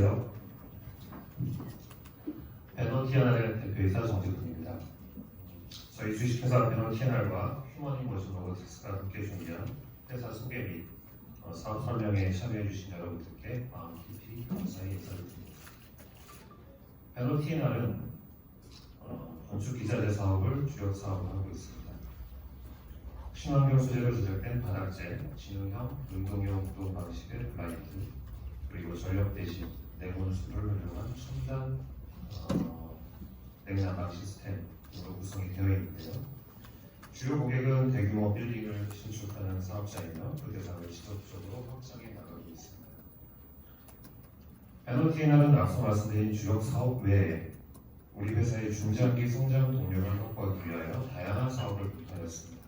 안녕하세요. 배너 T&R의 대표이사 정재훈입니다. 저희 주식회사 배너 T&R과 휴머닝 모션 로보틱스가 함께 준비한 회사 소개 및 사업 설명에 참여해 주신 여러분들께 마음 깊이 감사의 인사를 드립니다. 배너 T&R은 건축 기자재 사업을 주력 사업으로 하고 있습니다. 친환경 소재로 제작된 바닥재, 진흥형, 운동용 구동 방식의 라이트, 그리고 전력 대신 내mon수를 활용한 첨단 냉난방 시스템으로 구성이 되어 있는데요. 주요 고객은 대규모 빌딩을 신축하는 사업자이며 그 대상을 지속적으로 확장해 나가고 있습니다. 배너 T&R은 앞서 말씀드린 주력 사업 외에 우리 회사의 중장기 성장 동력을 확보하기 위하여 다양한 사업을 구현하였습니다.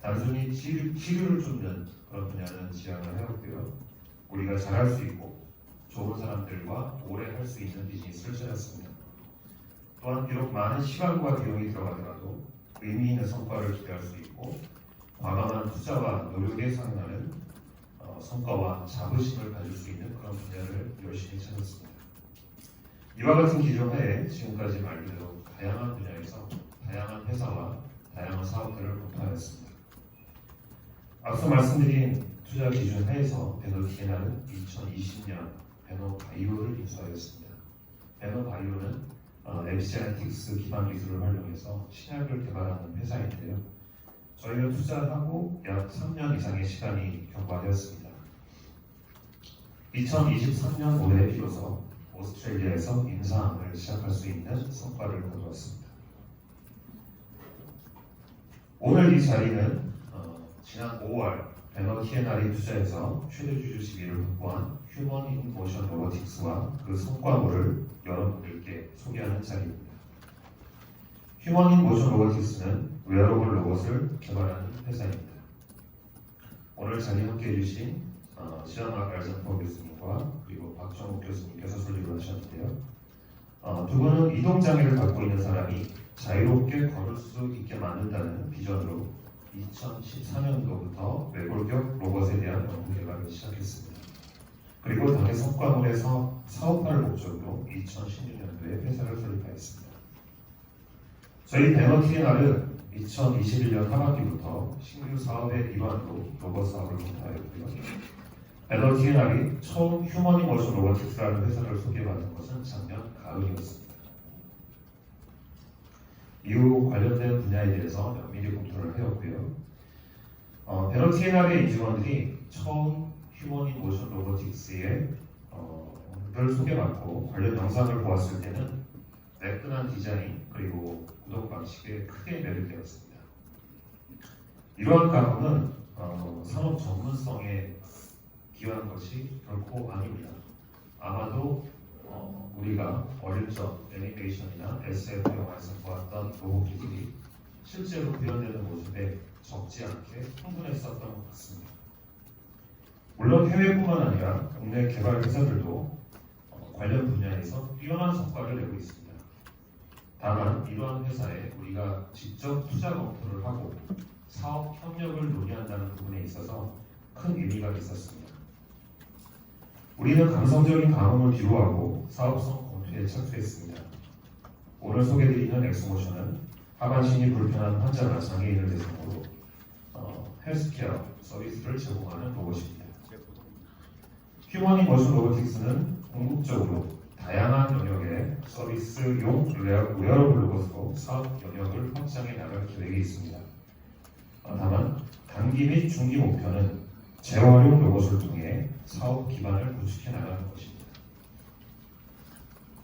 단순히 치료를 쫓는 그런 분야는 지향을 해왔고요. 우리가 잘할 수 있고 좋은 사람들과 오래 할 수 있는 비즈니스를 찾았습니다. 또한 비록 많은 시간과 비용이 들어가더라도 의미 있는 성과를 기대할 수 있고 과감한 투자와 노력에 상응하는 성과와 자부심을 가질 수 있는 그런 분야를 열심히 찾았습니다. 이와 같은 기조 하에 지금까지 말 그대로 다양한 분야에서 다양한 회사와 다양한 사업들을 공표하였습니다. 앞서 말씀드린 투자 기준 하에서 배너 T&R은 2020년 배너 바이오를 인수하였습니다. 배너 바이오는 에피제네틱스 기반 기술을 활용해서 신약을 개발하는 회사인데요. 저희는 투자하고 약 3년 이상의 시간이 경과되었습니다. 2023년 올해 비로소 오스트레일리아에서 임상을 시작할 수 있는 성과를 거두었습니다. 오늘 이 자리는 지난 5월 배너 T&R이 투자해서 최대 주주 지위를 확보한 휴머닝 모션 로보틱스와 그 성과물을 여러분들께 소개하는 자리입니다. 휴머닝 모션 로보틱스는 웨어러블 로봇을 개발하는 회사입니다. 오늘 자리에 함께 해주신 시아마 알장포 교수님과 그리고 박정욱 교수님께서 설립을 하셨는데요. 두 분은 이동장애를 갖고 있는 사람이 자유롭게 걸을 수 있게 만든다는 비전으로 2014년도부터 외골격 로봇에 대한 연구 개발을 시작했습니다. 그리고 당의 성과물에서 사업화를 목적으로 2016년도에 회사를 설립하였습니다. 저희 배너 T&R은 2021년 하반기부터 신규 사업의 일환으로 로봇 사업을 공개하였고요. 배너 T&R이 처음 휴머닝 모션 로보틱스라는 회사를 소개받은 것은 작년 가을이었습니다. 이후 관련된 분야에 대해서 면밀히 검토를 해왔고요. 배너 T&R의 임직원들이 처음 휴머닝 모션 로보틱스의 를 소개받고 관련 영상을 보았을 때는 매끈한 디자인 그리고 구동 방식에 크게 매료되었습니다. 이러한 가공은 산업 전문성에 기여한 것이 결코 아닙니다. 아마도 우리가 어릴 적 애니메이션이나 SF 영화에서 보았던 로봇들이 실제로 구현되는 모습에 적지 않게 흥분했었던 것 같습니다. 물론 해외뿐만 아니라 국내 개발 회사들도 관련 분야에서 뛰어난 성과를 내고 있습니다. 다만 이러한 회사에 우리가 직접 투자 검토를 하고 사업 협력을 논의한다는 부분에 있어서 큰 의미가 있었습니다. 우리는 감성적인 감흥을 뒤로하고 사업성 검토에 착수했습니다. 오늘 소개드리는 엑소모션은 하반신이 불편한 환자나 장애인을 대상으로 헬스케어 서비스를 제공하는 로봇입니다. 휴머닝 모션 로보틱스는 궁극적으로 다양한 영역의 서비스용 웨어러블 로봇으로 사업 영역을 확장해 나갈 계획이 있습니다. 다만 단기 및 중기 목표는 재활용 로봇을 통해 사업 기반을 구축해 나가는 것입니다.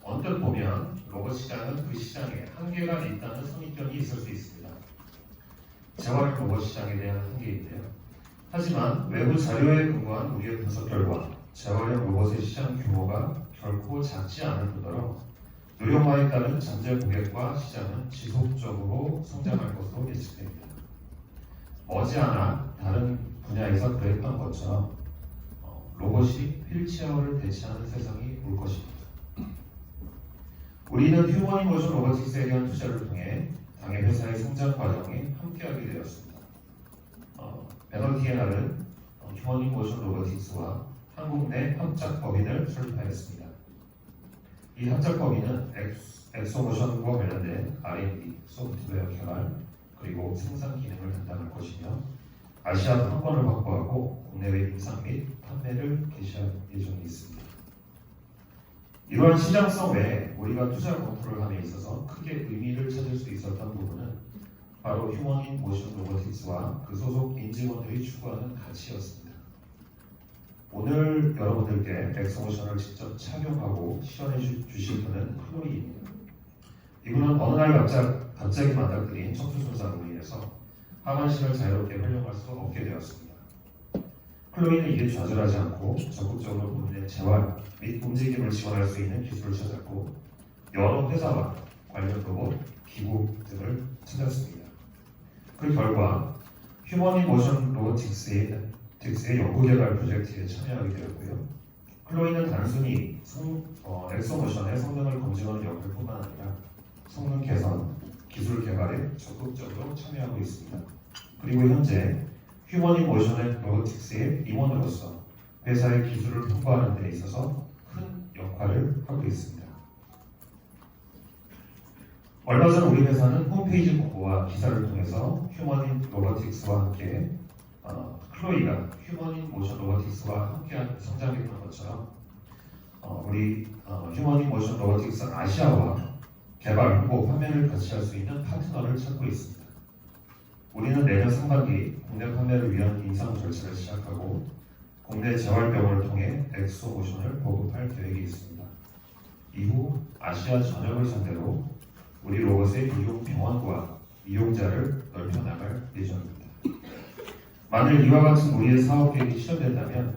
언뜻 보면 로봇 시장은 그 시장에 한계가 있다는 선입견이 있을 수 있습니다. 재활용 로봇 시장에 대한 한계인데요. 하지만 외부 자료에 근거한 우리의 분석 결과 재활용 로봇의 시장 규모가 결코 작지 않을 뿐더러 노력만에 따른 잠재 고객과 시장은 지속적으로 성장할 것으로 예측됩니다. 머지않아 다른 분야에서 그랬던 것처럼 로봇이 휠체어를 대체하는 세상이 올 것입니다. 우리는 휴머닝 모션 로보틱스에 대한 투자를 통해 당의 회사의 성장 과정에 함께하게 되었습니다. 배너 T&R은 휴머닝 모션 로보틱스와 한국 내 협작 법인을 설립하였습니다. 이 합작 범위는 엑소모션과 관련된 R&D, 소프트웨어 개발, 그리고 생산 기능을 담당할 것이며 아시아 판권을 확보하고 국내외 임상 및 판매를 개시할 예정이 있습니다. 이러한 시장성 외에 우리가 투자 검토를 함에 있어서 크게 의미를 찾을 수 있었던 부분은 바로 휴머닌 모션 로보틱스와 그 소속 임직원들이 추구하는 가치였습니다. 오늘 여러분들께 엑소모션을 직접 착용하고 시연해 주실 분은 클로이입니다. 이분은 어느 날 갑자기 맞닥뜨린 척추 손상으로 인해서 하반신을 자유롭게 활용할 수 없게 되었습니다. 클로이는 이에 좌절하지 않고 적극적으로 본인의 재활 및 움직임을 지원할 수 있는 기술을 찾았고 여러 회사와 관련 로봇, 기구 등을 찾았습니다. 그 결과 휴머닌 모션 로보틱스의 연구개발 프로젝트에 참여하게 되었고요. 클로이는 단순히 엑소모션의 성능을 검증하는 역할뿐만 아니라 성능 개선, 기술 개발에 적극적으로 참여하고 있습니다. 그리고 현재 휴머닌 모션 로보틱스의 임원으로서 회사의 기술을 통보하는 데 있어서 큰 역할을 하고 있습니다. 얼마 전 우리 회사는 홈페이지 공고와 기사를 통해서 휴머닌 로보틱스와 함께 클로이가 휴머닌 모션 로보틱스와 함께 성장했던 것처럼 우리 휴머닌 모션 로보틱스 아시아와 개발, 홍보, 판매를 같이 할 수 있는 파트너를 찾고 있습니다. 우리는 내년 상반기 국내 판매를 위한 인상 절차를 시작하고 국내 재활병원을 통해 엑소모션을 보급할 계획이 있습니다. 이후 아시아 전역을 상대로 우리 로봇의 이용 병원과 이용자를 넓혀 나갈 예정입니다. 만일 이와 같은 우리의 사업 계획이 실현된다면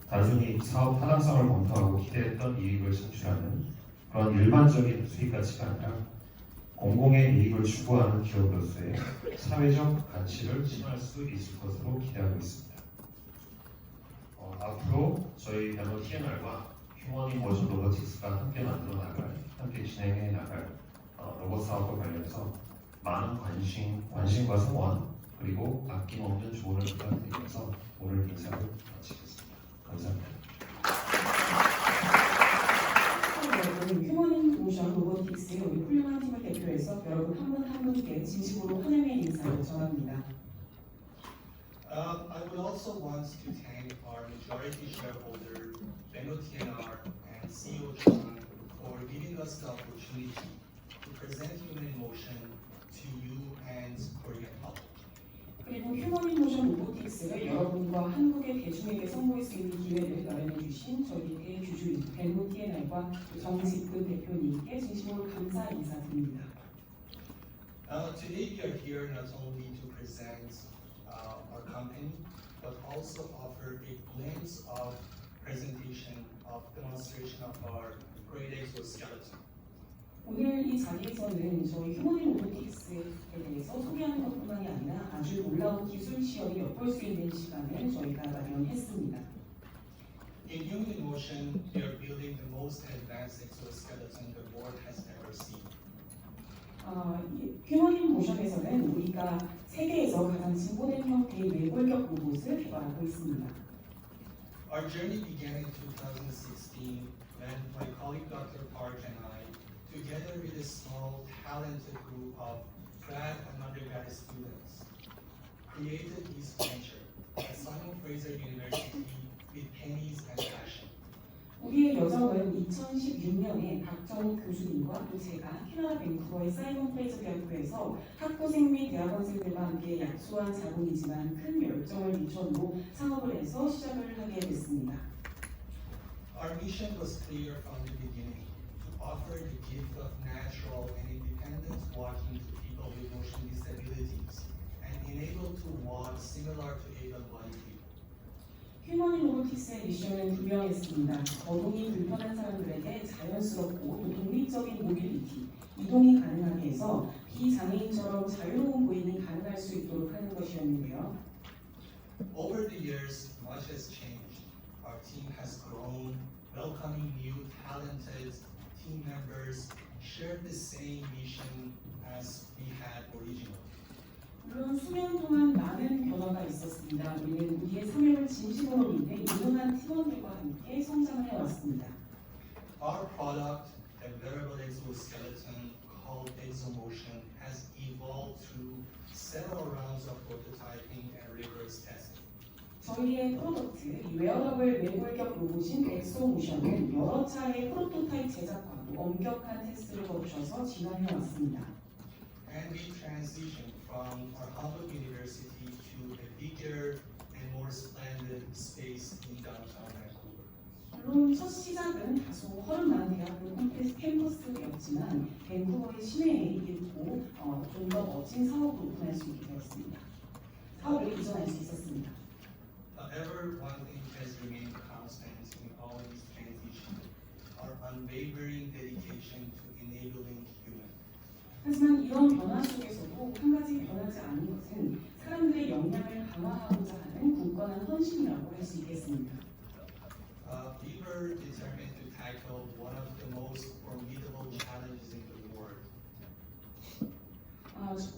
단순히 사업 타당성을 검토하고 기대했던 이익을 창출하는 그런 일반적인 수익 가치가 아니라 공공의 이익을 추구하는 기업으로서의 사회적 가치를 실현할 수 있을 것으로 기대하고 있습니다. 앞으로 저희 나노 TNR과 휴머닌 모션 로보틱스가 함께 만들어 나갈, 함께 진행해 나갈 로봇 사업과 관련해서 많은 관심과 성원 그리고 아낌없는 조언을 부탁드리면서 오늘 인사를 마치겠습니다. 감사합니다. 휴머닌 모션 로보틱스의 우리 훌륭한 팀을 대표해서 여러분 한 분 한 분께 진심으로 환영의 인사를 전합니다. I would also want to thank our majority shareholder, Benno TNR, and CEO John for giving us the opportunity to present Human Motion to you and Korean public. 그리고 휴머닌 모션 로보틱스를 여러분과 한국의 대중에게 선보일 수 있는 기회를 마련해 주신 저희 대주주인 벤노 TNR과 정직근 대표님께 진심으로 감사 인사드립니다. Today we are here not only to present our company, but also offer a glimpse of presentation of demonstration of our great exoskeleton. 오늘 이 자리에서는 저희 휴머닌 로보틱스에 대해서 소개하는 것뿐만이 아니라 아주 놀라운 기술 시험이 엿볼 수 있는 시간을 저희가 마련했습니다. In Human Motion, we are building the most advanced exoskeleton the world has ever seen. 휴머닌 모션에서는 우리가 세계에서 가장 진보된 형태의 뇌골격 로봇을 개발하고 있습니다. Our journey began in 2016 when my colleague Dr. Park and I, together with a small, talented group of grad and undergrad students, created this venture at Simon Fraser University with pennies and passion. 우리의 여정은 2016년에 박정욱 교수님과 또 제가 캐나다 밴쿠버의 사이먼 프레이저 대학교에서 학부생 및 대학원생들과 함께 약소한 자본이지만 큰 열정을 미천으로 창업을 해서 시작을 하게 됐습니다. Our mission was clear from the beginning, to offer the gift of natural and independent walking to people with motion disabilities and enable to walk similar to able-bodied people. 휴머닌 로보틱스의 미션은 분명했습니다. 거동이 불편한 사람들에게 자연스럽고 또 독립적인 모빌리티, 이동이 가능하게 해서 비장애인처럼 자유로운 보행이 가능할 수 있도록 하는 것이었는데요. Over the years, much has changed. Our team has grown, welcoming new talented team members, shared the same mission as we had originally. 물론 수년 동안 많은 변화가 있었습니다. 우리는 우리의 사명을 진심으로 믿는 유능한 팀원들과 함께 성장을 해왔습니다. Our product a wearable exoskeleton called ExoMotion has evolved through several rounds of prototyping and rigorous testing. 저희의 프로덕트, 이 웨어러블 매몰격 로봇인 엑소모션은 여러 차례 프로토타입 제작과도 엄격한 테스트를 거쳐서 진화해 왔습니다. And we transitioned from our humble university to a bigger and more splendid space in downtown Vancouver. 물론 첫 시작은 다소 허름한 대학교 캠퍼스였지만 밴쿠버의 시내에 이르고 좀 더 멋진 사업을 오픈할 수 있게 되었습니다. 사업을 이전할 수 있었습니다. However, one thing has remained constant in all these transitions: our unwavering dedication to enabling humans. 하지만 이런 변화 속에서도 한 가지 변하지 않은 것은 사람들의 역량을 강화하고자 하는 굳건한 헌신이라고 할 수 있겠습니다. We were determined to tackle one of the most formidable challenges in the world.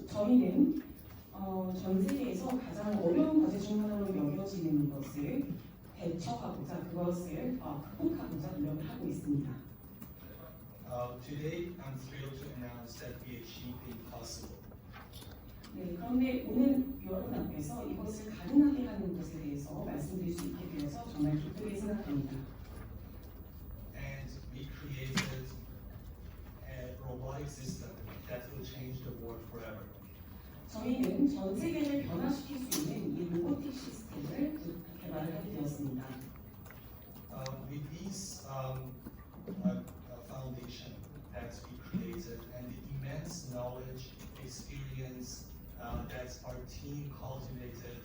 저희는 전 세계에서 가장 어려운 과제 중 하나로 여겨지는 것을 대처하고자 그것을 극복하고자 노력을 하고 있습니다. Today, I'm thrilled to announce that we achieved the impossible. 네, 그런데 오늘 여러분 앞에서 이것을 가능하게 하는 것에 대해서 말씀드릴 수 있게 되어서 정말 기쁘게 생각합니다. And we created a robotic system that will change the world forever. 저희는 전 세계를 변화시킬 수 있는 이 로보틱 시스템을 개발을 하게 되었습니다. With this foundation that we created and the immense knowledge, experience that our team cultivated,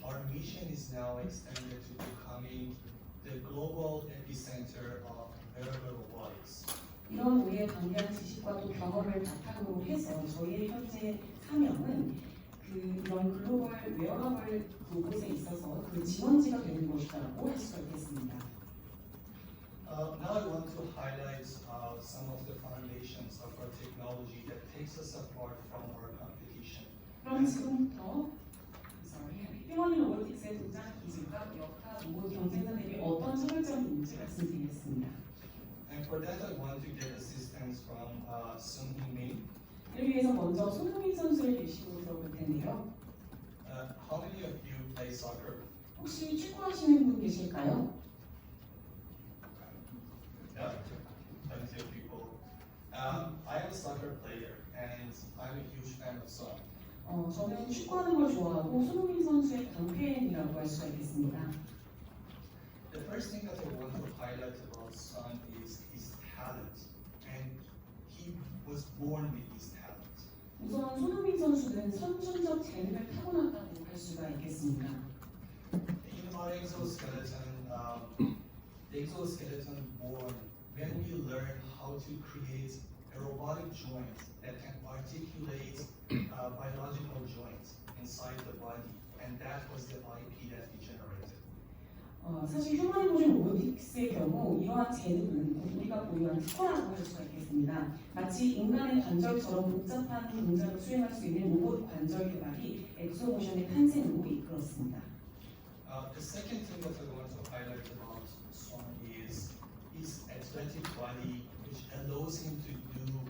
our mission is now extended to becoming the global epicenter of wearable robotics. 이런 우리의 강한 지식과 또 경험을 바탕으로 해서 저희의 현재 사명은 이런 글로벌 웨어러블 로봇에 있어서 그 지원지가 되는 것이라고 할 수가 있겠습니다. Now I want to highlight some of the foundations of our technology that takes us apart from our competition. 그럼 지금부터 휴머니 로보틱스의 도장 기술과 여타 로봇 경쟁사 대비 어떤 차별점이 있는지 말씀드리겠습니다. And for that I want to get assistance from Sung Hee Min. 이를 위해서 먼저 손흥민 선수를 계시고 들어볼 텐데요. How many of you play soccer? 혹시 축구하시는 분 계실까요? Yeah, plenty of people. I am a soccer player and I'm a huge fan of Sung. 저는 축구하는 걸 좋아하고 손흥민 선수의 강팬이라고 할 수가 있겠습니다. The first thing that I want to highlight about Sung is his talent, and he was born with his talent. 우선 손흥민 선수는 선천적 재능을 타고났다고 할 수가 있겠습니다. In our exoskeleton, the exoskeleton born when we learn how to create a robotic joint that can articulate biological joints inside the body, and that was the IP that we generated. 사실 휴머니 모션 로보틱스의 경우 이러한 재능은 우리가 보유한 특허라고 할 수가 있겠습니다. 마치 인간의 관절처럼 복잡한 동작을 수행할 수 있는 로봇 관절 개발이 엑소모션의 탄생으로 이끌었습니다. The second thing that I want to highlight about Sung is his athletic body, which allows him to do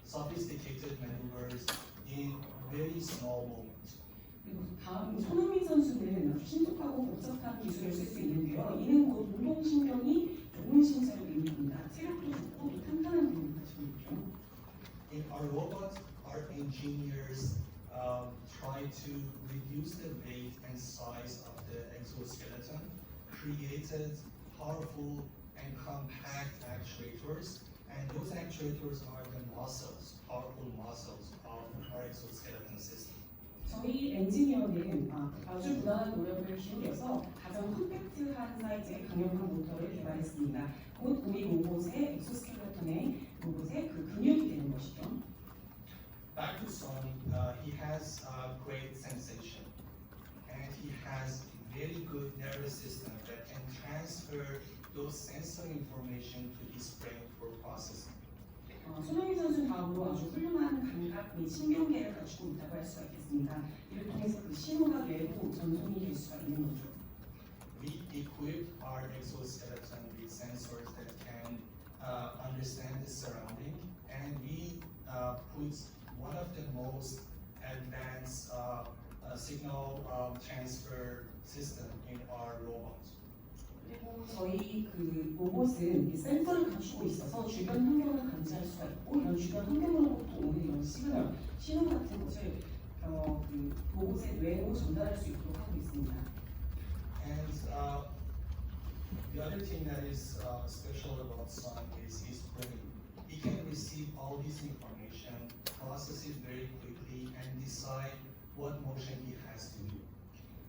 sophisticated maneuvers in very small moments. 그리고 다음 손흥민 선수는 아주 신속하고 복잡한 기술을 쓸 수 있는데요. 이는 곧 운동신경이 좋은 신체를 의미합니다. 체력도 좋고 또 탄탄한 근육을 가지고 있죠. In our robot, our engineers try to reduce the weight and size of the exoskeleton, created powerful and compact actuators, and those actuators are the muscles, powerful muscles of our exoskeleton system. 저희 엔지니어는 아주 무난한 노력을 기울여서 가장 컴팩트한 사이즈의 강력한 모터를 개발했습니다. 곧 우리 로봇의 엑소스켈레톤의 로봇의 그 근육이 되는 것이죠. Back to Sung, he has great sensation, and he has very good nervous system that can transfer those sensory information to his brain for processing. 손흥민 선수 다음으로 아주 훌륭한 감각 및 신경계를 갖추고 있다고 할 수가 있겠습니다. 이를 통해서 그 신호가 외부 전송이 될 수가 있는 거죠. We equipped our exoskeleton with sensors that can understand the surroundings puts one of the most advanced signal transfer system in our robot. 그리고 저희 그 로봇은 이 센서를 갖추고 있어서 주변 환경을 감지할 수가 있고 이런 주변 환경으로부터 오는 이런 시그널, 신호 같은 것을 그 로봇의 뇌로 전달할 수 있도록 하고 있습니다. And the other thing that is special about Sun is his brain. He can receive all this information, process it very quickly, and decide what motion he has to do.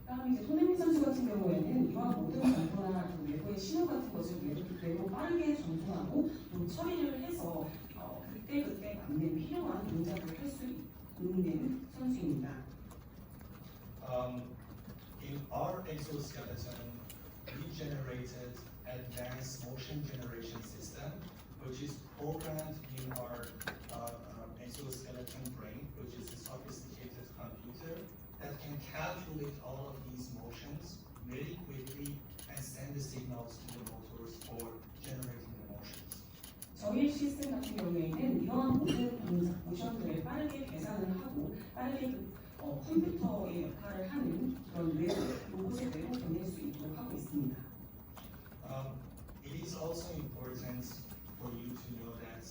다음 이제 손흥민 선수 같은 경우에는 이러한 모든 정보나 그 외부의 신호 같은 것을 뇌로 빠르게 전송하고 또 처리를 해서 그때 맞는 필요한 동작을 할 수 있는 선수입니다. In our exoskeleton, we generated advanced motion generation system, which is programmed in our exoskeleton brain, which is a sophisticated computer that can calculate all of these motions very quickly and send the signals to the motors for generating the motions. 저희 시스템 같은 경우에는 이러한 모든 동작, 모션들을 빠르게 계산을 하고 빠르게 컴퓨터의 역할을 하는 그런 로봇의 뇌로 보낼 수 있도록 하고 있습니다. It is also important for you to know that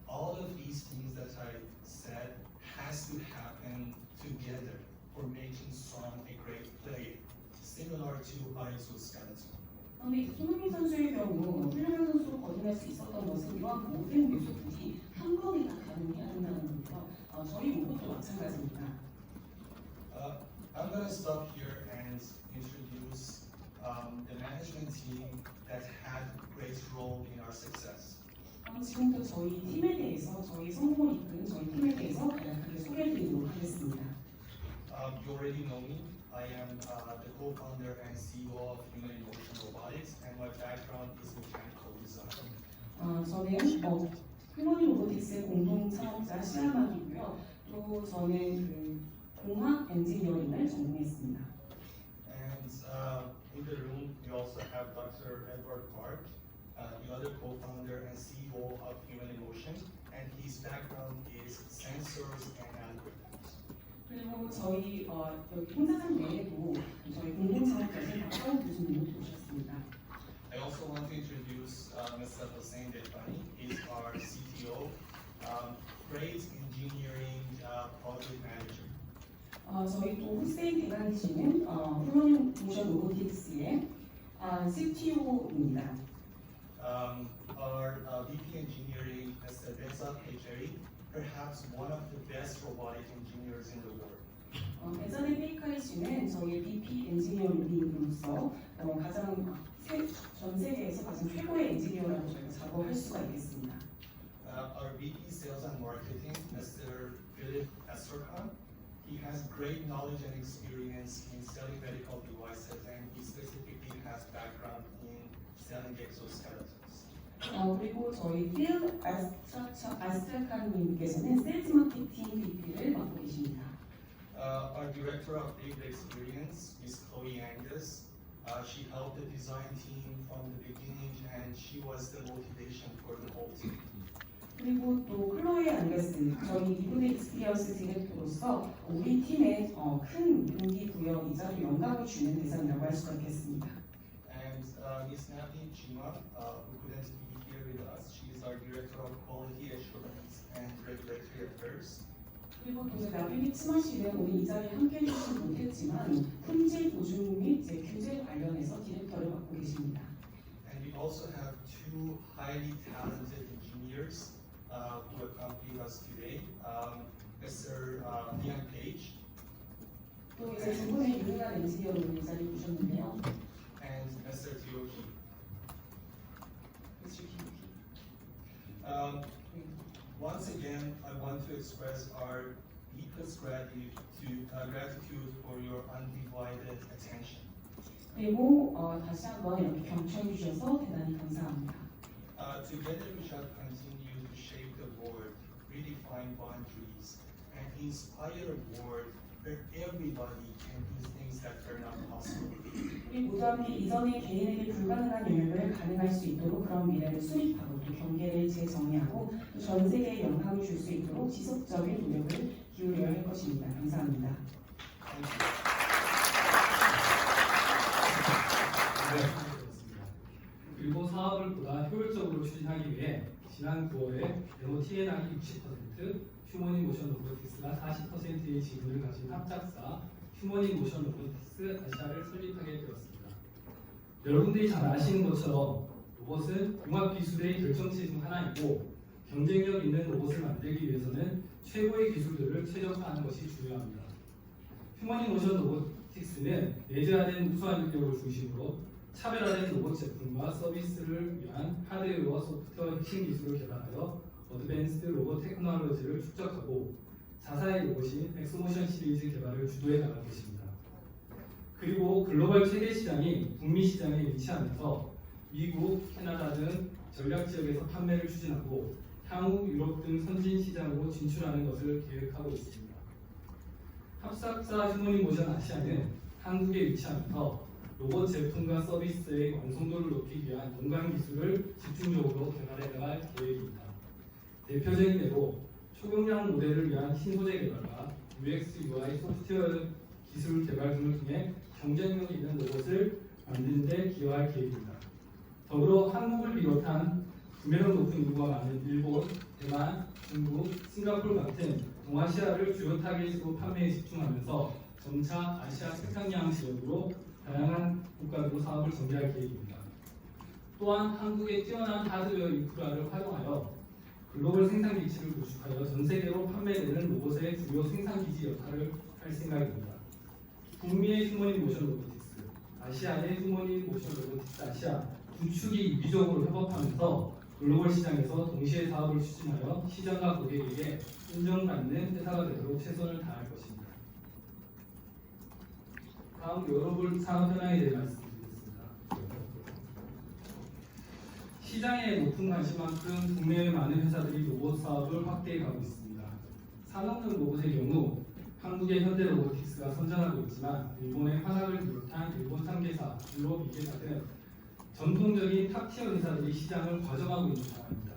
all of these things that I said has to happen together for making Sun a great player, similar to our exoskeleton. 그런데 손흥민 선수의 경우 훌륭한 선수로 거듭날 수 있었던 것은 이러한 모든 요소들이 한 번에 다 가능해야 한다는 거고요. 저희 로봇도 마찬가지입니다. I'm going to stop here and introduce the management team that had great role in our success. 지금부터 저희 팀에 대해서 저희 성공을 이끈 저희 팀에 대해서 간략하게 소개해드리도록 하겠습니다. You already know me. I am the co-founder and CEO of Human in Motion Robotics, and my background is mechanical design. 저는 휴머니 로보틱스의 공동 창업자 시아막이고요. 또 저는 그 공학 엔지니어링을 전공했습니다. And in the room, we also have Dr. Edward Park, the other co-founder and CEO of Human in Motion, and his background is sensors and algorithms. 그리고 저희 여기 행사장 내에도 저희 공동 창업자신 박사원 교수님을 모셨습니다. I also want to introduce Mr. Hossein Defani. He's our CTO, great engineering project manager. 저희 또 후세인 대관이 씨는 휴머니 모션 로보틱스의 CTO입니다. Our VP engineering, Mr. Behzad Pejeri, perhaps one of the best robotic engineers in the world. 베자네 페이카이 씨는 저희 VP 엔지니어링으로서 가장 전 세계에서 가장 최고의 엔지니어라고 저희가 자부할 수가 있겠습니다. Our VP Sales and Marketing, Mr. Philip Astrachan, he has great knowledge and experience in selling medical devices, and he specifically has background in selling exoskeletons. 그리고 저희 필 아스트라칸님께서는 세일즈 마케팅 VP를 맡고 계십니다. Our Director of Data Experience is Chloe Angus. She helped the design team from the beginning, and she was the motivation for the whole team. 그리고 또 클로에 안게스 저희 이분의 익스피리언스 디렉터로서 우리 팀에 큰 동기부여이자 또 영감을 주는 대상이라고 할 수가 있겠습니다. And Ms. Natalie Chima, who couldn't be here with us, she is our Director of Quality Assurance and Regulatory Affairs. 그리고 또 나비비 치마 씨는 오늘 이 자리에 함께 해주시지 못했지만 품질 보증 및 규제 관련해서 디렉터를 맡고 계십니다. And we also have two highly talented engineers who accompany us today. Mr. Liam Page 또 이제 두 분의 유능한 엔지니어를 이 자리에 모셨는데요. and Mr. Teo Kim. Mr. Kim. Once again, I want to express our deepest gratitude for your undivided attention. 그리고 다시 한번 이렇게 경청해 주셔서 대단히 감사합니다. Together we shall continue to shape the world, redefine boundaries, and inspire a world where everybody can do things that were not possible. 우리 모두 함께 이전에 개인에게 불가능한 영역을 가능할 수 있도록 그런 미래를 수립하고 또 경계를 재정의하고 또 전 세계에 영향을 줄 수 있도록 지속적인 노력을 기울여야 할 것입니다. 감사합니다. 그리고 사업을 보다 효율적으로 추진하기 위해 지난 9월에 데모 TNR이 60%, 휴머니모션 로보틱스가 40%의 지분을 가진 합작사 휴머니모션 로보틱스 아시아를 설립하게 되었습니다. 여러분들이 잘 아시는 것처럼 로봇은 융합기술의 결정체 중 하나이고 경쟁력 있는 로봇을 만들기 위해서는 최고의 기술들을 최적화하는 것이 중요합니다. 휴머니모션 로보틱스는 내재화된 우수한 능력을 중심으로 차별화된 로봇 제품과 서비스를 위한 하드웨어와 소프트웨어 핵심 기술을 개발하여 어드밴스드 로봇 테크놀로지를 축적하고 자사의 로봇인 엑소모션 시리즈 개발을 주도해 나갈 것입니다. 그리고 글로벌 최대 시장인 북미 시장에 위치하면서 미국, 캐나다 등 전략 지역에서 판매를 추진하고 향후 유럽 등 선진 시장으로 진출하는 것을 계획하고 있습니다. 합작사 휴머니모션 아시아는 한국에 위치하면서 로봇 제품과 서비스의 완성도를 높이기 위한 연관 기술을 집중적으로 개발해 나갈 계획입니다. 대표적인 예로 초경량 모델을 위한 신소재 개발과 UX, UI, 소프트웨어 기술 개발 등을 통해 경쟁력 있는 로봇을 만드는 데 기여할 계획입니다. 더불어 한국을 비롯한 구매력 높은 인구가 많은 일본, 대만, 중국, 싱가포르 같은 동아시아를 주요 타깃으로 판매에 집중하면서 점차 아시아 태평양 지역으로 다양한 국가로 사업을 전개할 계획입니다. 또한 한국의 뛰어난 하드웨어 인프라를 활용하여 글로벌 생산 기지를 구축하여 전 세계로 판매되는 로봇의 주요 생산 기지 역할을 할 생각입니다. 북미의 휴머니모션 로보틱스, 아시아의 휴머니모션 로보틱스 아시아 두 축이 유기적으로 협업하면서 글로벌 시장에서 동시에 사업을 추진하여 시장과 고객에게 인정받는 회사가 되도록 최선을 다할 것입니다. 다음 여러분 산업 현황에 대해 말씀드리겠습니다. 시장의 높은 관심만큼 국내의 많은 회사들이 로봇 사업을 확대해 가고 있습니다. 산업용 로봇의 경우 한국의 현대로보틱스가 선전하고 있지만 일본의 화학을 비롯한 일본 3개사, 유럽 2개사 등 전통적인 탑티어 회사들이 시장을 과점하고 있는 상황입니다.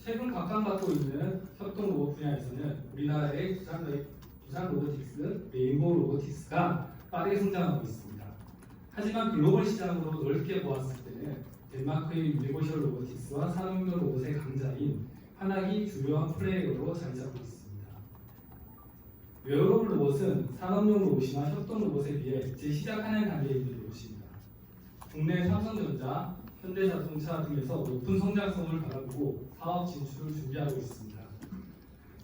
최근 각광받고 있는 협동 로봇 분야에서는 우리나라의 두산 로보틱스, 레인보우 로보틱스가 빠르게 성장하고 있습니다. 하지만 글로벌 시장으로 넓게 보았을 때는 덴마크의 유니버셜 로보틱스와 산업용 로봇의 강자인 환학이 주요한 플레이어로 자리 잡고 있습니다. 웨어러블 로봇은 산업용 로봇이나 협동 로봇에 비해 재시작하는 단계에 있는 로봇입니다. 국내 삼성전자, 현대자동차 등에서 높은 성장성을 바라보고 사업 진출을 준비하고 있습니다.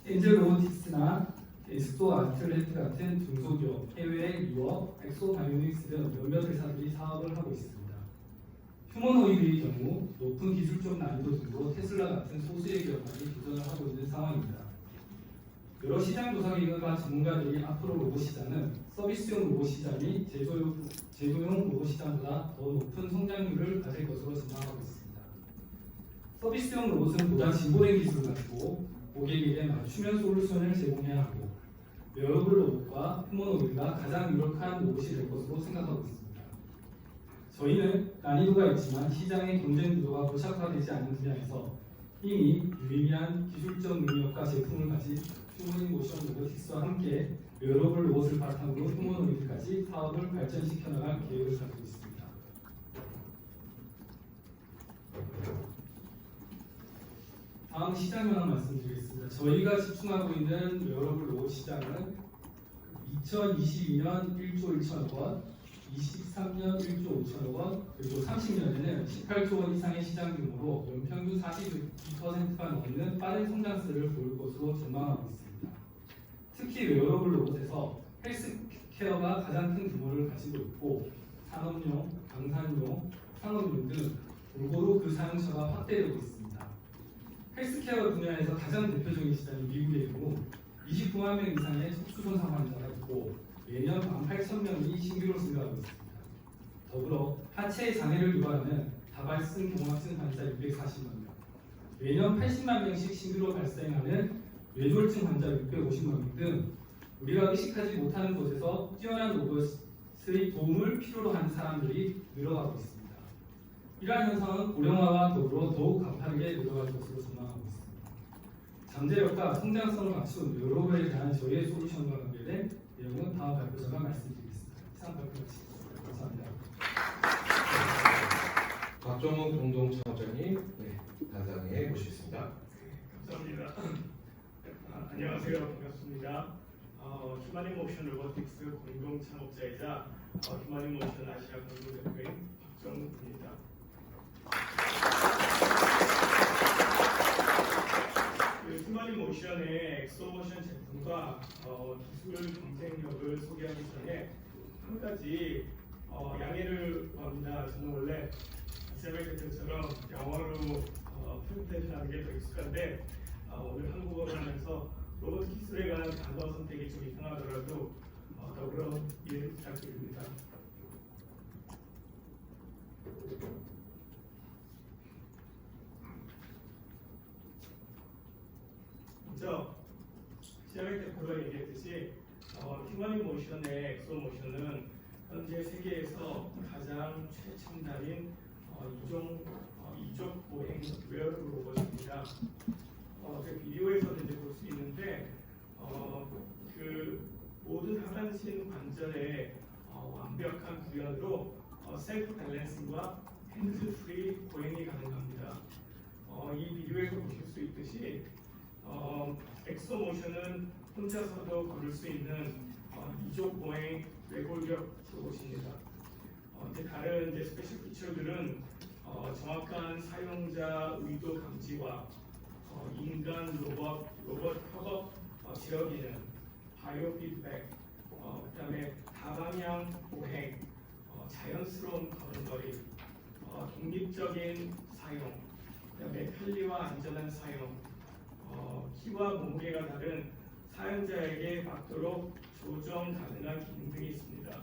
엔젤 로보틱스나 에스토 아틀레트 같은 중소기업, 해외의 유어, 엑소바이오닉스 등 몇몇 회사들이 사업을 하고 있습니다. 휴머노이드의 경우 높은 기술적 난이도 등으로 테슬라 같은 소수의 기업들이 도전을 하고 있는 상황입니다. 여러 시장 조사기관과 전문가들이 앞으로 로봇 시장은 서비스용 로봇 시장이 제조용 로봇 시장보다 더 높은 성장률을 가질 것으로 전망하고 있습니다. 서비스용 로봇은 보다 진보된 기술을 가지고 고객에게 맞춤형 솔루션을 제공해야 하고 웨어러블 로봇과 휴머노이드가 가장 유력한 로봇이 될 것으로 생각하고 있습니다. 저희는 난이도가 있지만 시장의 경쟁 구도가 고착화되지 않는 분야에서 이미 유의미한 기술적 능력과 제품을 가진 휴머니모션 로보틱스와 함께 웨어러블 로봇을 바탕으로 휴머노이드까지 사업을 발전시켜 나갈 계획을 가지고 있습니다. 다음 시장 현황 말씀드리겠습니다. 저희가 집중하고 있는 웨어러블 로봇 시장은 2022년 1조 1천억 원, 23년 1조 5천억 원, 그리고 30년에는 18조 원 이상의 시장 규모로 연평균 42%가 넘는 빠른 성장세를 보일 것으로 전망하고 있습니다. 특히 웨어러블 로봇에서 헬스케어가 가장 큰 규모를 가지고 있고 산업용, 방산용, 상업용 등 골고루 그 사용처가 확대되고 있습니다. 헬스케어 분야에서 가장 대표적인 시장이 미국의 경우 29만 명 이상의 척추손상 환자가 있고 매년 18,000명이 신규로 증가하고 있습니다. 더불어 하체의 장애를 유발하는 다발성 경화증 환자 640만 명, 매년 80만 명씩 신규로 발생하는 뇌졸중 환자 650만 명 등 우리가 의식하지 못하는 곳에서 뛰어난 로봇의 도움을 필요로 하는 사람들이 늘어가고 있습니다. 이러한 현상은 고령화와 더불어 더욱 가파르게 늘어갈 것으로 전망하고 있습니다. 잠재력과 성장성을 갖춘 여러분에 대한 저희의 솔루션과 관계된 내용은 다음 발표자가 말씀드리겠습니다. 이상 발표 마치겠습니다. 감사합니다. 박정욱 공동창업자님, 단상에 모시겠습니다. 감사합니다. 안녕하세요. 반갑습니다. 휴머니모션 로보틱스 공동 창업자이자 휴머니모션 아시아 공동 대표인 박정욱입니다. 휴머니모션의 엑소모션 제품과 기술 경쟁력을 소개하기 전에 한 가지 양해를 구합니다. 저는 원래 세벨 대표처럼 영어로 프레젠테이션 하는 게 더 익숙한데 오늘 한국어로 하면서 로봇 기술에 관한 단어 선택이 좀 이상하더라도 더불어 이해 부탁드립니다. 먼저 시작할 때 바로 얘기했듯이 휴머니모션의 엑소모션은 현재 세계에서 가장 최첨단인 이족 보행 웨어러블 로봇입니다. 그 비디오에서도 이제 볼 수 있는데 그 모든 하반신 관절의 완벽한 구현으로 셀프 밸런싱과 핸즈 프리 보행이 가능합니다. 이 비디오에서 보실 수 있듯이 엑소모션은 혼자서도 걸을 수 있는 이족 보행 외골격 로봇입니다. 이제 다른 이제 스페셜 피처들은 정확한 사용자 의도 감지와 인간 로봇 협업 지역 기능, 바이오 피드백, 그다음에 다방향 보행, 자연스러운 걸음걸이, 독립적인 사용, 그다음에 편리와 안전한 사용, 키와 몸무게가 다른 사용자에게 맞도록 조정 가능한 기능 등이 있습니다.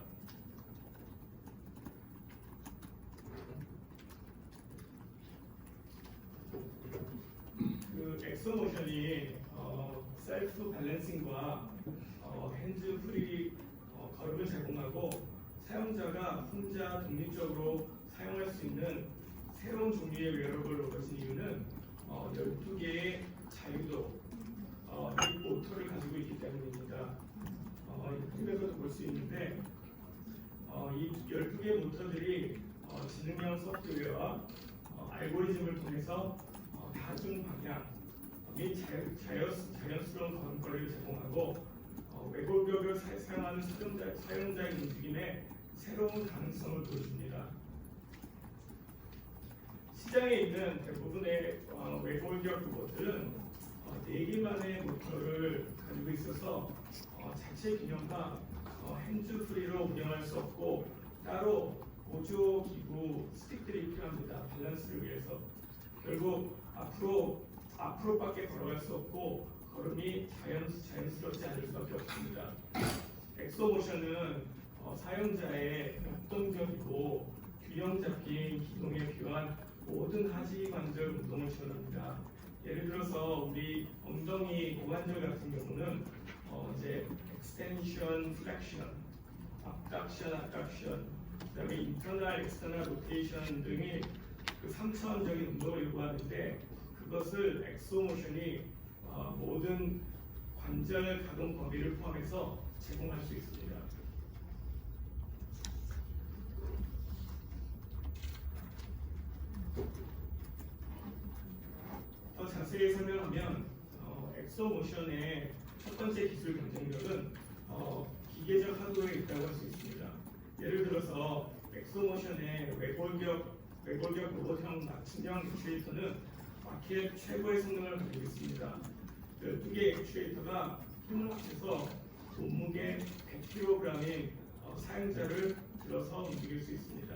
그 엑소모션이 셀프 밸런싱과 핸즈 프리 걸음을 제공하고 사용자가 혼자 독립적으로 사용할 수 있는 새로운 종류의 웨어러블 로봇인 이유는 12개의 자유도 이 모터를 가지고 있기 때문입니다. 그림에서도 볼 수 있는데 이 12개의 모터들이 지능형 소프트웨어와 알고리즘을 통해서 다중 방향 및 자연스러운 걸음걸이를 제공하고 외골격을 사용하는 사용자의 움직임에 새로운 가능성을 보여줍니다. 시장에 있는 대부분의 외골격 로봇들은 4개만의 모터를 가지고 있어서 자체 균형과 핸즈 프리로 운영할 수 없고 따로 보조 기구 스틱들이 필요합니다. 밸런스를 위해서. 결국 앞으로밖에 걸어갈 수 없고 걸음이 자연스럽지 않을 수밖에 없습니다. 엑소모션은 사용자의 역동적이고 균형 잡힌 기동에 필요한 모든 하지 관절 운동을 지원합니다. 예를 들어서 우리 엉덩이 고관절 같은 경우는 이제 extension, flexion, abduction, 그다음에 internal, external rotation 등의 그 3차원적인 운동을 요구하는데 그것을 엑소모션이 모든 관절 가동 범위를 포함해서 제공할 수 있습니다. 더 자세히 설명하면 엑소모션의 첫 번째 기술 경쟁력은 기계적 하드웨어에 있다고 할 수 있습니다. 예를 들어서 엑소모션의 외골격 로봇형 맞춤형 액추에이터는 마켓 최고의 성능을 가지고 있습니다. 12개의 액추에이터가 힘을 합쳐서 몸무게 100kg인 사용자를 들어서 움직일 수 있습니다.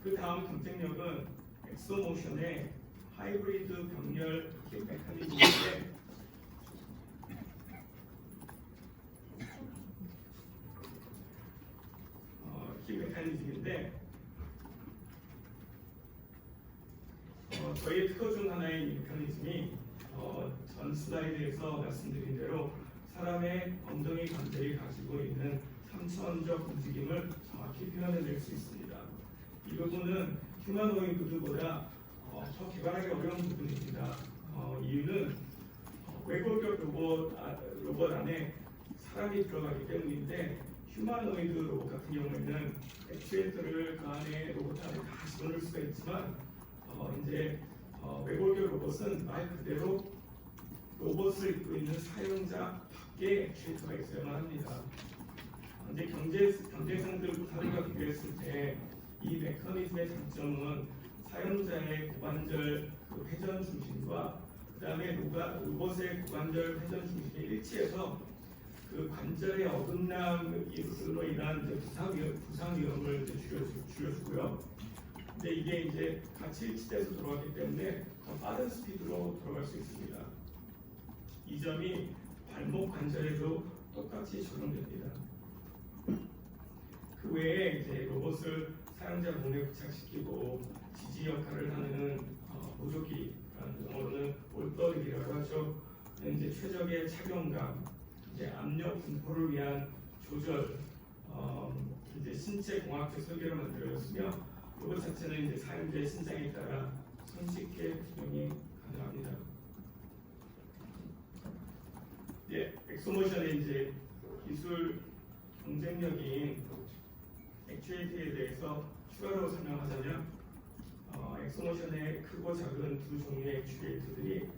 그 다음 경쟁력은 엑소모션의 하이브리드 병렬 킥 메커니즘인데 저희의 특허 중 하나인 이 메커니즘이 전 슬라이드에서 말씀드린 대로 사람의 엉덩이 관절이 가지고 있는 3차원적 움직임을 정확히 표현해낼 수 있습니다. 이 부분은 휴머노이드보다 더 개발하기 어려운 부분입니다. 이유는 외골격 로봇 안에 사람이 들어가기 때문인데 휴머노이드 로봇 같은 경우에는 액추에이터를 그 안에 로봇 안에 다 집어넣을 수가 있지만 이제 외골격 로봇은 말 그대로 로봇을 입고 있는 사용자 밖에 액추에이터가 있어야만 합니다. 이제 경제상들과 비교했을 때 이 메커니즘의 장점은 사용자의 고관절 회전 중심과 그 다음에 로봇의 고관절 회전 중심이 일치해서 그 관절의 어긋남으로 인한 이제 부상 위험을 이제 줄여주고요. 근데 이게 이제 같이 일치돼서 돌아가기 때문에 더 빠른 스피드로 돌아갈 수 있습니다. 이 점이 발목 관절에도 똑같이 적용됩니다. 그 외에 이제 로봇을 사용자 몸에 부착시키고 지지 역할을 하는 보조기라는 영어로는 올버릭이라고 하죠. 이제 최적의 착용감, 이제 압력 분포를 위한 조절, 이제 신체 공학적 설계로 만들어졌으며 로봇 자체는 이제 사용자의 신장에 따라 손쉽게 조정이 가능합니다. 엑소모션의 이제 기술 경쟁력인 액추에이터에 대해서 추가로 설명하자면 엑소모션의 크고 작은 두 종류의 액추에이터들이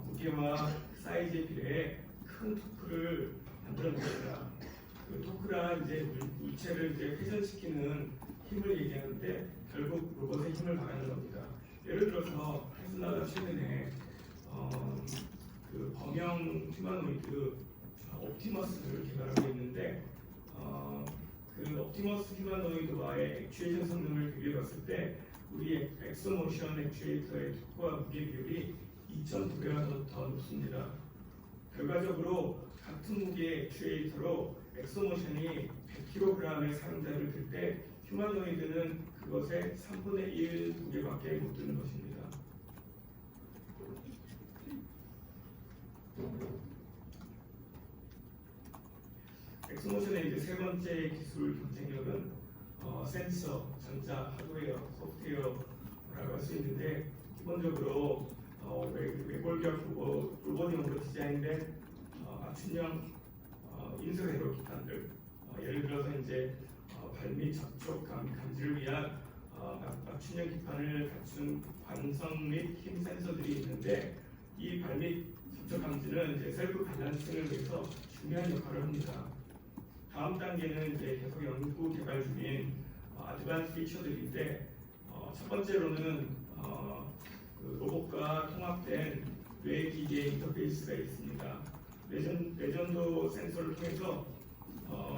무게와 사이즈에 비례해 큰 토크를 만들어냅니다. 그 토크란 이제 물체를 이제 회전시키는 힘을 얘기하는데 결국 로봇의 힘을 말하는 겁니다. 예를 들어서 테슬라가 최근에 그 범용 휴머노이드 옵티머스를 개발하고 있는데 그 옵티머스 휴머노이드와의 액추에이션 성능을 비교해봤을 때 우리 엑소모션 액추에이터의 토크와 무게 비율이 2.9배가 더 높습니다. 결과적으로 같은 무게의 액추에이터로 엑소모션이 100kg의 사용자를 들 때 휴머노이드는 그것의 3분의 1 무게밖에 못 드는 것입니다. 엑소모션의 이제 세 번째 기술 경쟁력은 센서, 전자, 하드웨어, 소프트웨어라고 할 수 있는데 기본적으로 외골격 로봇용으로 디자인된 맞춤형 인수회로 기판들, 예를 들어서 이제 발밑 접촉 감지를 위한 맞춤형 기판을 갖춘 관성 및 힘 센서들이 있는데 이 발밑 접촉 감지는 이제 셀프 밸런싱을 위해서 중요한 역할을 합니다. 다음 단계는 이제 계속 연구 개발 중인 어드밴스 피처들인데 첫 번째로는 그 로봇과 통합된 뇌기계 인터페이스가 있습니다. 레전도 센서를 통해서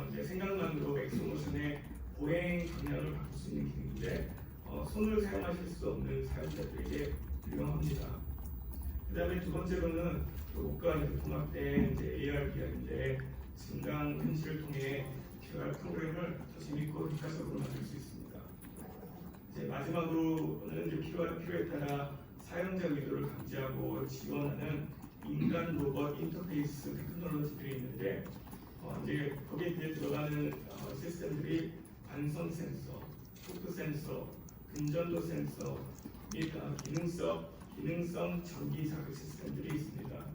이제 생각만으로 엑소모션의 보행 방향을 바꿀 수 있는 기능인데 손을 사용하실 수 없는 사용자들에게 유용합니다. 그다음에 두 번째로는 로봇과 통합된 이제 AR, VR인데 증강 현실을 통해 VR 프로그램을 더 재밌고 효과적으로 만들 수 있습니다. 이제 마지막으로는 이제 필요에 따라 사용자 의도를 감지하고 지원하는 인간 로봇 인터페이스 테크놀로지들이 있는데 이제 거기에 이제 들어가는 시스템들이 관성 센서, 토크 센서, 근전도 센서 및 기능성 전기 자극 시스템들이 있습니다.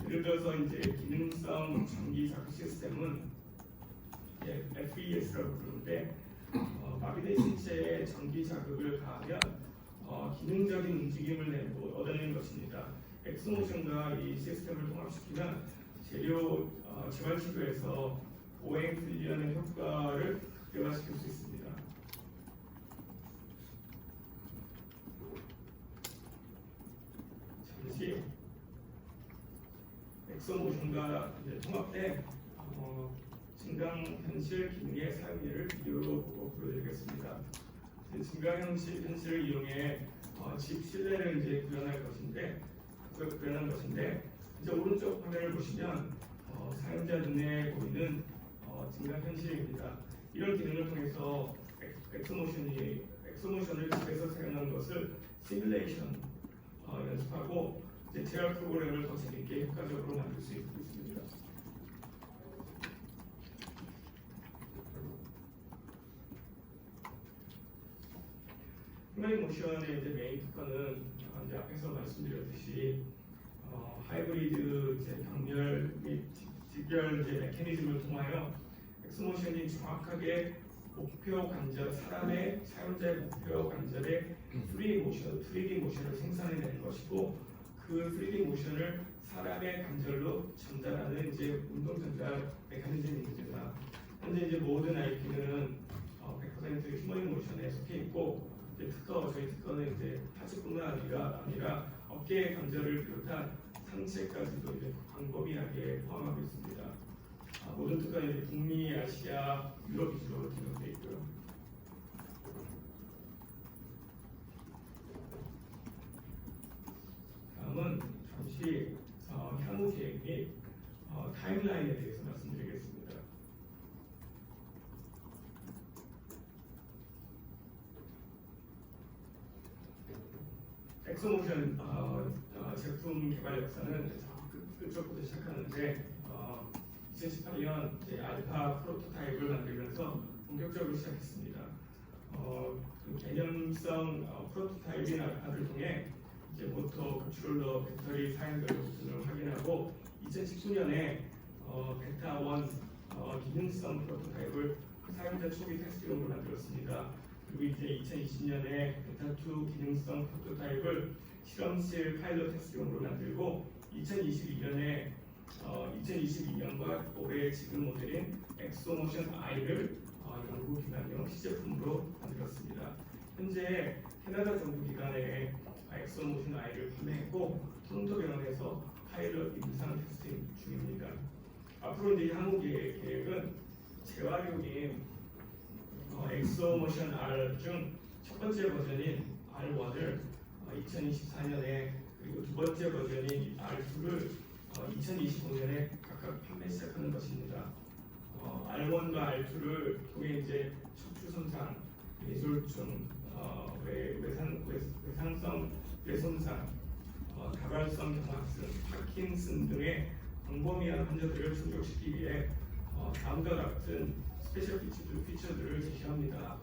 예를 들어서 이제 기능성 전기 자극 시스템은 FES라고 부르는데 마비된 신체에 전기 자극을 가하면 기능적인 움직임을 얻어내는 것입니다. 엑소모션과 이 시스템을 통합시키면 재활 치료에서 보행 훈련의 효과를 극대화시킬 수 있습니다. 잠시 엑소모션과 통합된 증강현실 기능의 사용률을 비교로 보여드리겠습니다. 증강현실을 이용해 집 실내를 이제 구현할 것인데 이제 오른쪽 화면을 보시면 사용자 눈에 보이는 증강현실입니다. 이런 기능을 통해서 엑소모션을 집에서 사용하는 것을 시뮬레이션 연습하고 이제 재활 프로그램을 더 재밌게 효과적으로 만들 수 있습니다. 휴머니 모션의 이제 메인 특허는 이제 앞에서 말씀드렸듯이 하이브리드 이제 병렬 및 직결 이제 메커니즘을 통하여 엑스모션이 정확하게 목표 관절 사람의 사용자의 목표 관절의 3D 모션을 생산해내는 것이고 그 3D 모션을 사람의 관절로 전달하는 이제 운동 전달 메커니즘입니다. 현재 이제 모든 IP는 100% 휴머니 모션에 속해 있고 이제 저희 특허는 이제 하체뿐만 아니라 어깨 관절을 비롯한 상체까지도 이제 광범위하게 포함하고 있습니다. 모든 특허는 이제 북미, 아시아, 유럽 위주로 진행되어 있고요. 다음은 잠시 향후 계획 및 타임라인에 대해서 말씀드리겠습니다. 엑소모션 제품 개발 역사는 그쪽부터 시작하는데 2018년 이제 알파 프로토타입을 만들면서 본격적으로 시작했습니다. 그 개념성 프로토타입인 알파를 통해 이제 모터, 컨트롤러, 배터리 사용별 부분을 확인하고 2019년에 베타 1 기능성 프로토타입을 사용자 초기 테스트용으로 만들었습니다. 그리고 이제 2020년에 베타 2 기능성 프로토타입을 실험실 파일럿 테스트용으로 만들고 2022년과 올해 지금 모델인 엑소모션 I를 연구 기관용 시제품으로 만들었습니다. 현재 캐나다 정부기관에 엑소모션 I를 판매했고 토론토 병원에서 파일럿 임상 테스팅 중입니다. 앞으로 이제 향후 계획은 재활용인 엑소모션 R 중 첫 번째 버전인 R1을 2024년에 그리고 두 번째 버전인 R2를 2025년에 각각 판매 시작하는 것입니다. R1과 R2를 통해 이제 척추 손상, 뇌졸중, 외상성 뇌손상, 다발성 경화증, 파킨슨 등의 광범위한 환자들을 충족시키기 위해 다음과 같은 스페셜 피처들을 제시합니다.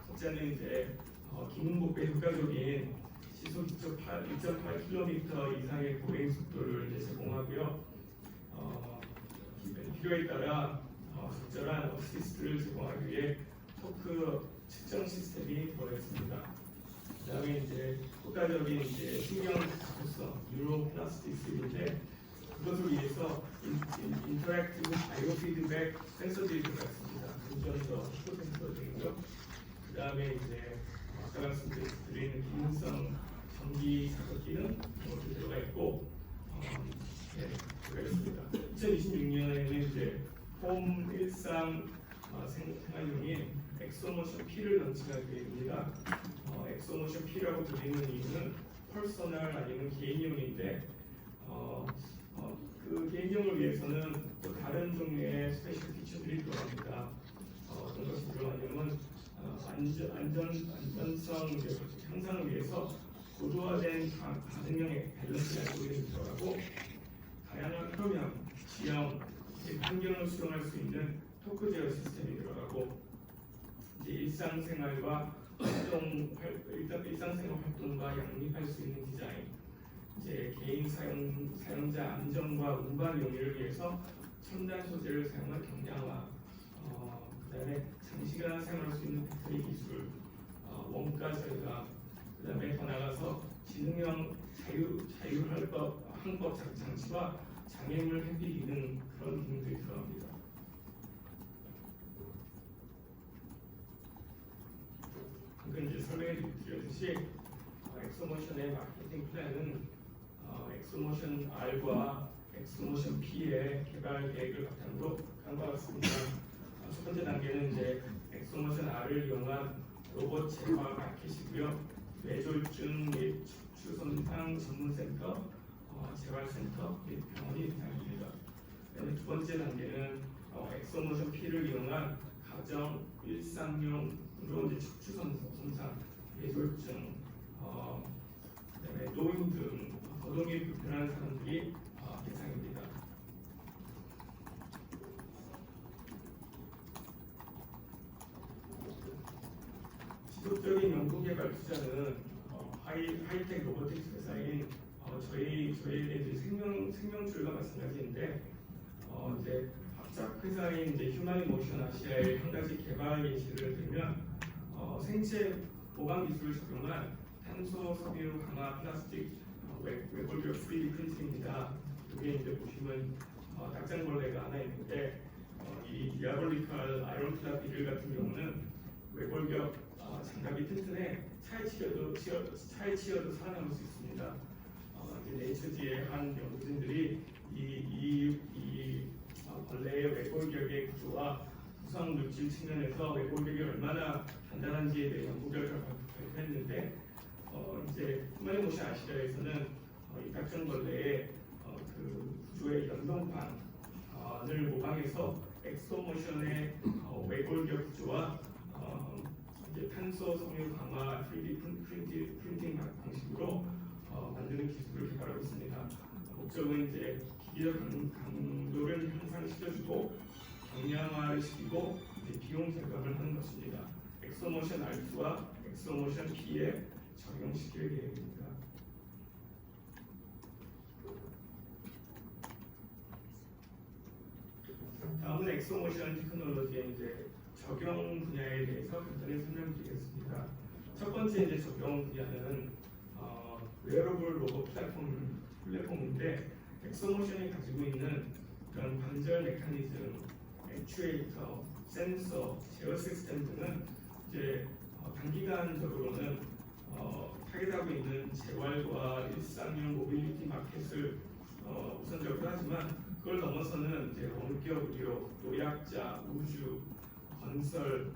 첫째는 이제 기능복구에 효과적인 시속 2.8km 이상의 보행 속도를 이제 제공하고요. 필요에 따라 적절한 어시스트를 제공하기 위해 토크 측정 시스템이 들어있습니다. 그다음에 이제 효과적인 이제 신경 가구성 뉴로플라스티시티인데 그것을 위해서 인터랙티브 바이오 피드백 센서들이 들어있습니다. 운전서, 슈퍼 센서 등이죠. 그다음에 이제 아까 말씀드린 기능성 전기 자극 기능 이것도 들어가 있고 들어있습니다. 2026년에는 이제 홈 일상 생활용인 엑소모션 P를 런칭할 계획입니다. 엑소모션 P라고 불리는 이유는 퍼스널 아니면 개인용인데 그 개인용을 위해서는 또 다른 종류의 스페셜 피처들이 들어갑니다. 어떤 것이 들어가냐면 안전성 향상을 위해서 고도화된 반응형의 밸런스 알고리즘이 들어가고 다양한 표명, 지형, 환경을 수용할 수 있는 토크 제어 시스템이 들어가고 이제 일상생활 활동과 양립할 수 있는 디자인, 이제 개인 사용자 안전과 운반 용이를 위해서 첨단 소재를 사용한 경량화, 그다음에 장시간 사용할 수 있는 배터리 기술, 원가 절감, 그다음에 더 나아가서 지능형 항법 장치와 장애물 회피 기능 그런 기능들이 들어갑니다. 방금 이제 설명해 드렸듯이 엑소모션의 마케팅 플랜은 엑소모션 R과 엑소모션 P의 개발 계획을 바탕으로 다음과 같습니다. 첫 번째 단계는 이제 엑소모션 R을 이용한 로봇 재화 마켓이고요. 뇌졸중 및 척추 손상 전문센터, 재활센터 및 병원이 대상입니다. 두 번째 단계는 엑소모션 P를 이용한 가정 일상용으로 이제 척추 손상, 뇌졸중, 그다음에 노인 등 거동이 불편한 사람들이 대상입니다. 지속적인 연구개발 투자는 하이텍 로보틱스 회사인 저희의 이제 생명줄과 마찬가지인데 이제 합작 회사인 이제 휴머니모션 아시아의 한 가지 개발 예시를 들면 생체 보강 기술을 적용한 탄소 섬유 강화 플라스틱 외골격 3D 프린팅입니다. 여기 이제 보시면 딱장벌레가 하나 있는데 이 디아볼리칼 아이론플라 비를 같은 경우는 외골격 장갑이 튼튼해 차에 치여도 살아남을 수 있습니다. 이제 네이처지의 한 연구진들이 이 벌레의 외골격의 구조와 구성 물질 측면에서 외골격이 얼마나 단단한지에 대해 연구 결과를 발표했는데 이제 휴머니모션 아시아에서는 이 딱정벌레의 그 구조의 연동판을 모방해서 엑소모션의 외골격 구조와 이제 탄소 섬유 강화 3D 프린팅 방식으로 만드는 기술을 개발하고 있습니다. 목적은 이제 기계적 강도를 향상시켜주고 경량화를 시키고 이제 비용 절감을 하는 것입니다. 엑소모션 R와 엑소모션 P에 적용시킬 계획입니다. 다음은 엑소모션 테크놀로지의 이제 적용 분야에 대해서 간단히 설명드리겠습니다. 첫 번째 이제 적용 분야는 웨어러블 로봇 플랫폼인데 엑소모션이 가지고 있는 그런 관절 메커니즘, 액추에이터, 센서, 제어 시스템 등은 이제 단기간적으로는 타겟하고 있는 재활과 일상용 모빌리티 마켓을 우선적으로 하지만 그걸 넘어서는 이제 원격 의료, 노약자, 우주, 건설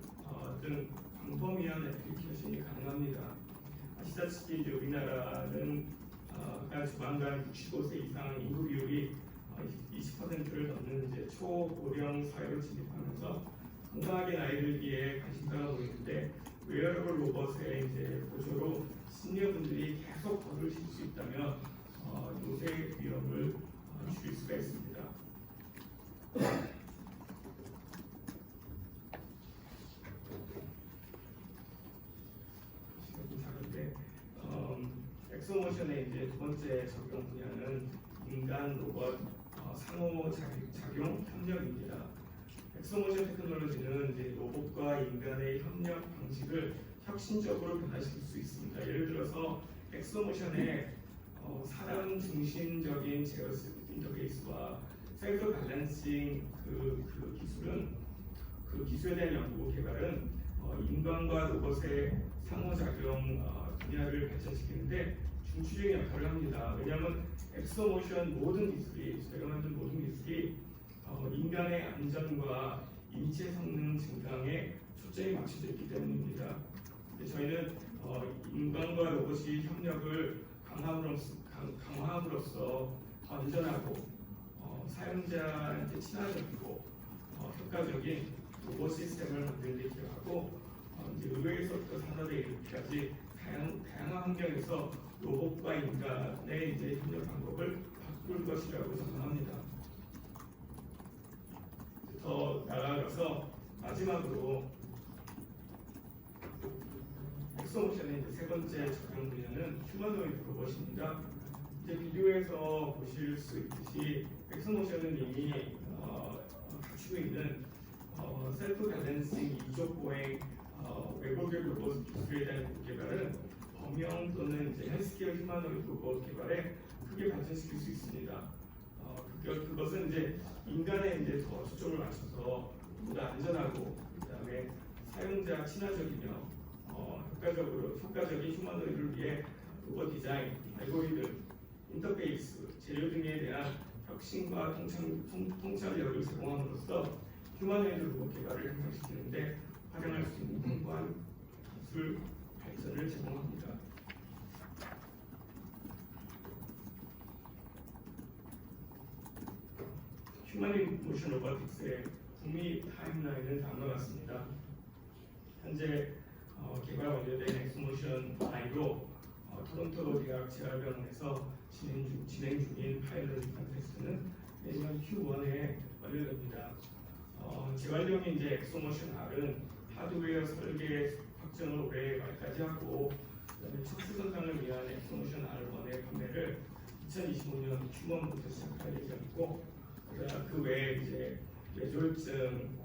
등 광범위한 애플리케이션이 가능합니다. 아시다시피 이제 우리나라는 조만간 65세 이상 인구 비율이 20%를 넘는 이제 초고령 사회로 진입하면서 건강하게 나이 들기에 관심사가 보이는데 웨어러블 로봇의 이제 보조로 시니어분들이 계속 걸으실 수 있다면 요새 위험을 줄일 수가 있습니다. 엑소모션의 이제 두 번째 적용 분야는 인간 로봇 상호작용 협력입니다. 엑소모션 테크놀로지는 이제 로봇과 인간의 협력 방식을 혁신적으로 변화시킬 수 있습니다. 예를 들어서 엑소모션의 사람 중심적인 제어 인터페이스와 셀프 밸런싱 그 기술은 그 기술에 대한 연구 개발은 인간과 로봇의 상호작용 분야를 발전시키는데 중추적인 역할을 합니다. 왜냐하면 엑소모션 모든 기술이 저희가 만든 모든 기술이 인간의 안전과 인체 성능 증강에 초점이 맞춰져 있기 때문입니다. 저희는 인간과 로봇이 협력을 강화함으로써 더 안전하고 사용자한테 친화적이고 효과적인 로봇 시스템을 만드는 데 기여하고 이제 의료에서부터 산업에 이르기까지 다양한 환경에서 로봇과 인간의 이제 협력 방법을 바꿀 것이라고 전망합니다. 더 나아가서 마지막으로 엑소모션의 이제 세 번째 적용 분야는 휴머노이드 로봇입니다. 이제 비디오에서 보실 수 있듯이 엑소모션은 이미 갖추고 있는 셀프 밸런싱 이족 보행 외골격 로봇 기술에 대한 개발은 범용 또는 이제 헬스케어 휴머노이드 로봇 개발에 크게 발전시킬 수 있습니다. 그것은 이제 인간에 이제 더 초점을 맞춰서 보다 안전하고 그다음에 사용자 친화적이며 효과적인 휴머노이드를 위해 로봇 디자인, 알고리즘, 인터페이스, 재료 등에 대한 혁신과 통찰력을 제공함으로써 휴머노이드 로봇 개발을 향상시키는데 활용할 수 있는 풍부한 기술 발전을 제공합니다. 휴머니모션 로보틱스의 북미 타임라인은 다음과 같습니다. 현재 개발 완료된 엑소모션 I로 토론토 대학 재활병원에서 진행 중인 파일럿 임상 테스트는 내년 Q1에 완료됩니다. 재활용인 이제 엑소모션 R은 하드웨어 설계 확정을 올해 말까지 하고, 그다음에 척수선상을 위한 엑소모션 R1의 판매를 2025년 Q1부터 시작할 예정이고, 그 외에 이제 뇌졸중,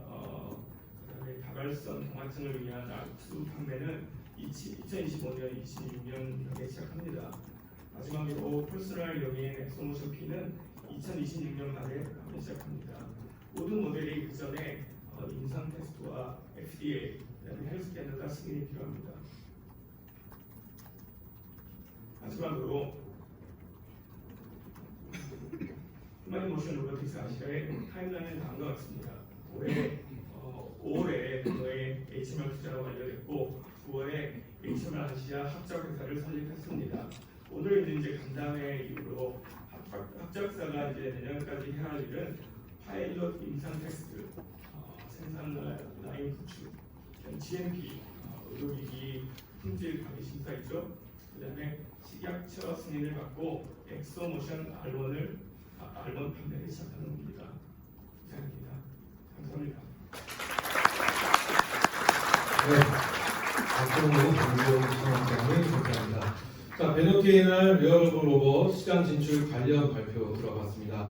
그다음에 다발성 동화증을 위한 악수 판매는 2025년, 26년에 시작합니다. 마지막으로 퍼스널용인 엑소모션 P는 2026년 말에 판매 시작합니다. 모든 모델이 그 전에 임상 테스트와 FDA, 그다음에 헬스 스탠더드 승인이 필요합니다. 마지막으로 휴머니 모션 로보틱스 아시아의 타임라인은 다음과 같습니다. 올해 5월에 저의 HMR 투자가 완료됐고 9월에 HMR 아시아 합작 회사를 설립했습니다. 오늘 이제 간담회 이후로 합작사가 이제 내년까지 해야 할 일은 파일럿 임상 테스트, 생산 라인 구축, GMP, 의료기기 품질 관리 심사 있죠. 그다음에 식약처 승인을 받고 엑소모션 R1 판매를 시작하는 겁니다. 이상입니다. 감사합니다. 네, 박정우 공동창장님 감사합니다. 자, 베노티에날 웨어러블 로봇 시장 진출 관련 발표 들어봤습니다.